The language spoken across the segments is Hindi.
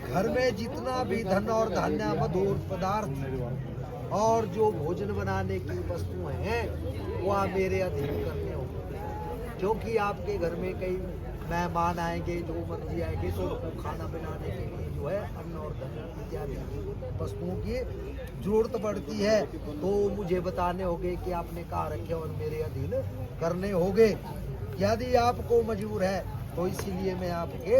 घर में जितना भी धन और धान्य मधुर पदार्थ और जो भोजन बनाने की वस्तुएं हैं वो आप मेरे अधीन करने होंगे, क्योंकि आपके घर में कई मेहमान आएंगे, जो मर्जी आएंगे, तो उनको खाना बनाने के लिए जो है अन्न और धन इत्यादि वस्तुओं की जरूरत पड़ती है। तो मुझे बताने होंगे कि आपने कहाँ रखे और मेरे अधीन करने होंगे। यदि आपको मंजूर है तो इसीलिए मैं आपके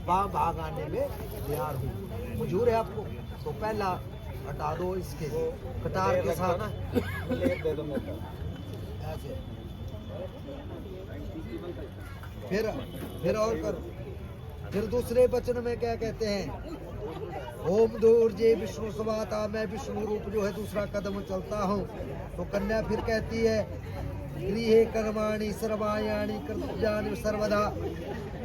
भाग आने में तैयार हूँ। मंजूर है आपको तो पहला हटा दो इसके कटार के साथ ऐसे, फिर और कर। फिर दूसरे वचन में क्या कहते हैं? ओम दूर जे विष्णु समाता, मैं विष्णु रूप जो है दूसरा कदम चलता हूँ। तो कन्या फिर कहती है गृहे कर्माणि सर्वायाणि कर्तव्यानि सर्वदा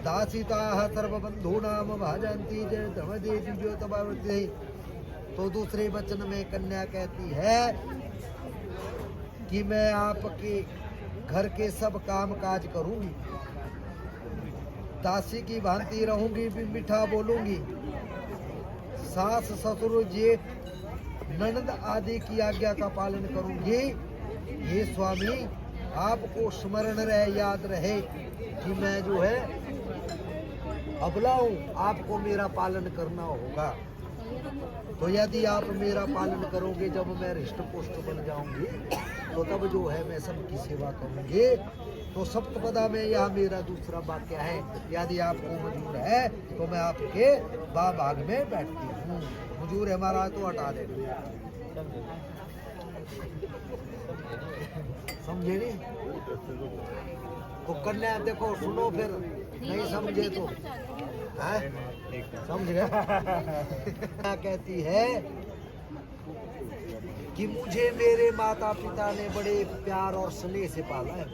दासिताः सर्वबन्धूनां भाजन्ति जय धर्मदे द्विजोतभावते। तो दूसरे वचन में कन्या कहती है कि मैं आपके घर के सब काम काज करूंगी, दासी की भांति रहूंगी, भी मीठा बोलूंगी, सास ससुर जेठ ननद आदि की आज्ञा का पालन करूंगी। ये स्वामी आपको स्मरण रहे, याद रहे कि मैं जो है अबला हूँ, आपको मेरा पालन करना होगा। तो यदि आप मेरा पालन करोगे, जब मैं हृष्ट पुष्ट बन जाऊंगी तो तब जो है मैं सबकी सेवा करूंगी। तो सप्तपदा में यह मेरा दूसरा वाक्य है। यदि आपको मंजूर है तो मैं आपके भाग में बैठती हूँ। मंजूर है हमारा तो हटा देना। समझे नहीं? तो कन्या देखो सुनो, फिर नहीं समझे तो समझ गए। क्या कहती है कि मुझे मेरे माता पिता ने बड़े प्यार और स्नेह से पाला है,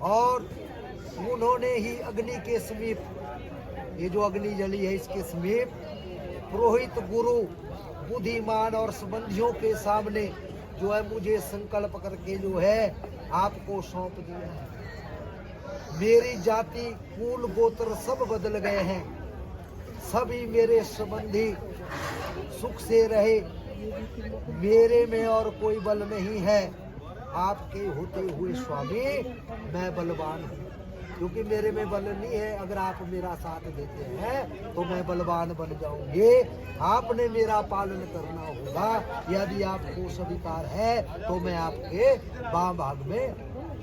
और उन्होंने ही अग्नि के समीप, ये जो अग्नि जली है इसके समीप, पुरोहित गुरु बुद्धिमान और संबंधियों के सामने जो है मुझे संकल्प करके जो है आपको सौंप दिया है। मेरी जाति कुल गोत्र सब बदल गए हैं, सभी मेरे संबंधी सुख से रहे, मेरे में और कोई बल नहीं है। आपके होते हुए स्वामी मैं बलवान हूँ, क्योंकि मेरे में बल नहीं है। अगर आप मेरा साथ देते हैं तो मैं बलवान बन जाऊंगी। आपने मेरा पालन करना होगा। यदि आपको स्वीकार है तो मैं आपके भाग में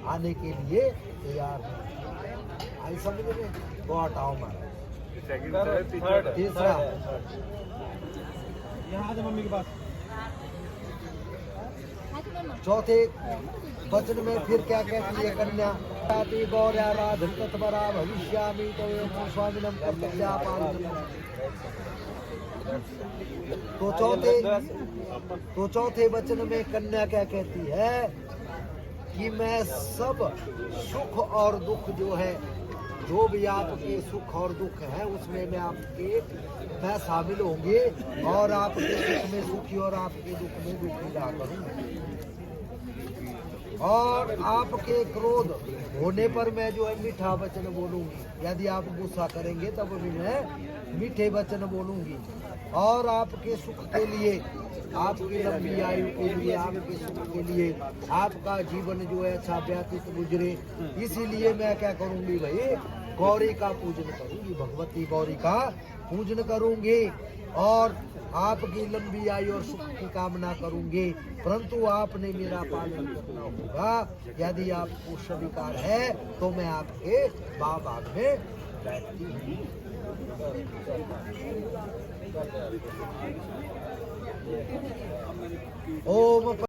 आने के लिए तैयार हूँ। आई समझ में? तो हटाओ तीसरा मम्मी के पास। चौथे वचन में फिर क्या कहती है कन्या? गौराराधन तत्परा भविष्यामि तो स्वामिनम कर्तव्यापालनम। तो चौथे वचन में कन्या क्या कहती है कि मैं सब सुख और दुख जो है, जो भी आपके सुख और दुख है उसमें मैं शामिल होंगे, और आपके सुख में सुखी और आपके दुख में दुखी रहा करूंगी। और आपके क्रोध होने पर मैं जो है मीठा वचन बोलूंगी। यदि आप गुस्सा करेंगे तब भी मैं मीठे वचन बोलूंगी। और आपके सुख के लिए, आपकी लंबी आयु के लिए, आपके सुख के लिए, आपका जीवन जो है अच्छा व्यतीत गुजरे, इसीलिए मैं क्या करूंगी भाई? गौरी का पूजन करूंगी, भगवती गौरी का पूजन करूंगी, और आपकी लंबी आयु और सुख की कामना करूंगी। परंतु आपने मेरा पालन करना होगा। यदि आपको स्वीकार है तो मैं आपके भाग में बैठती हूँ। ओम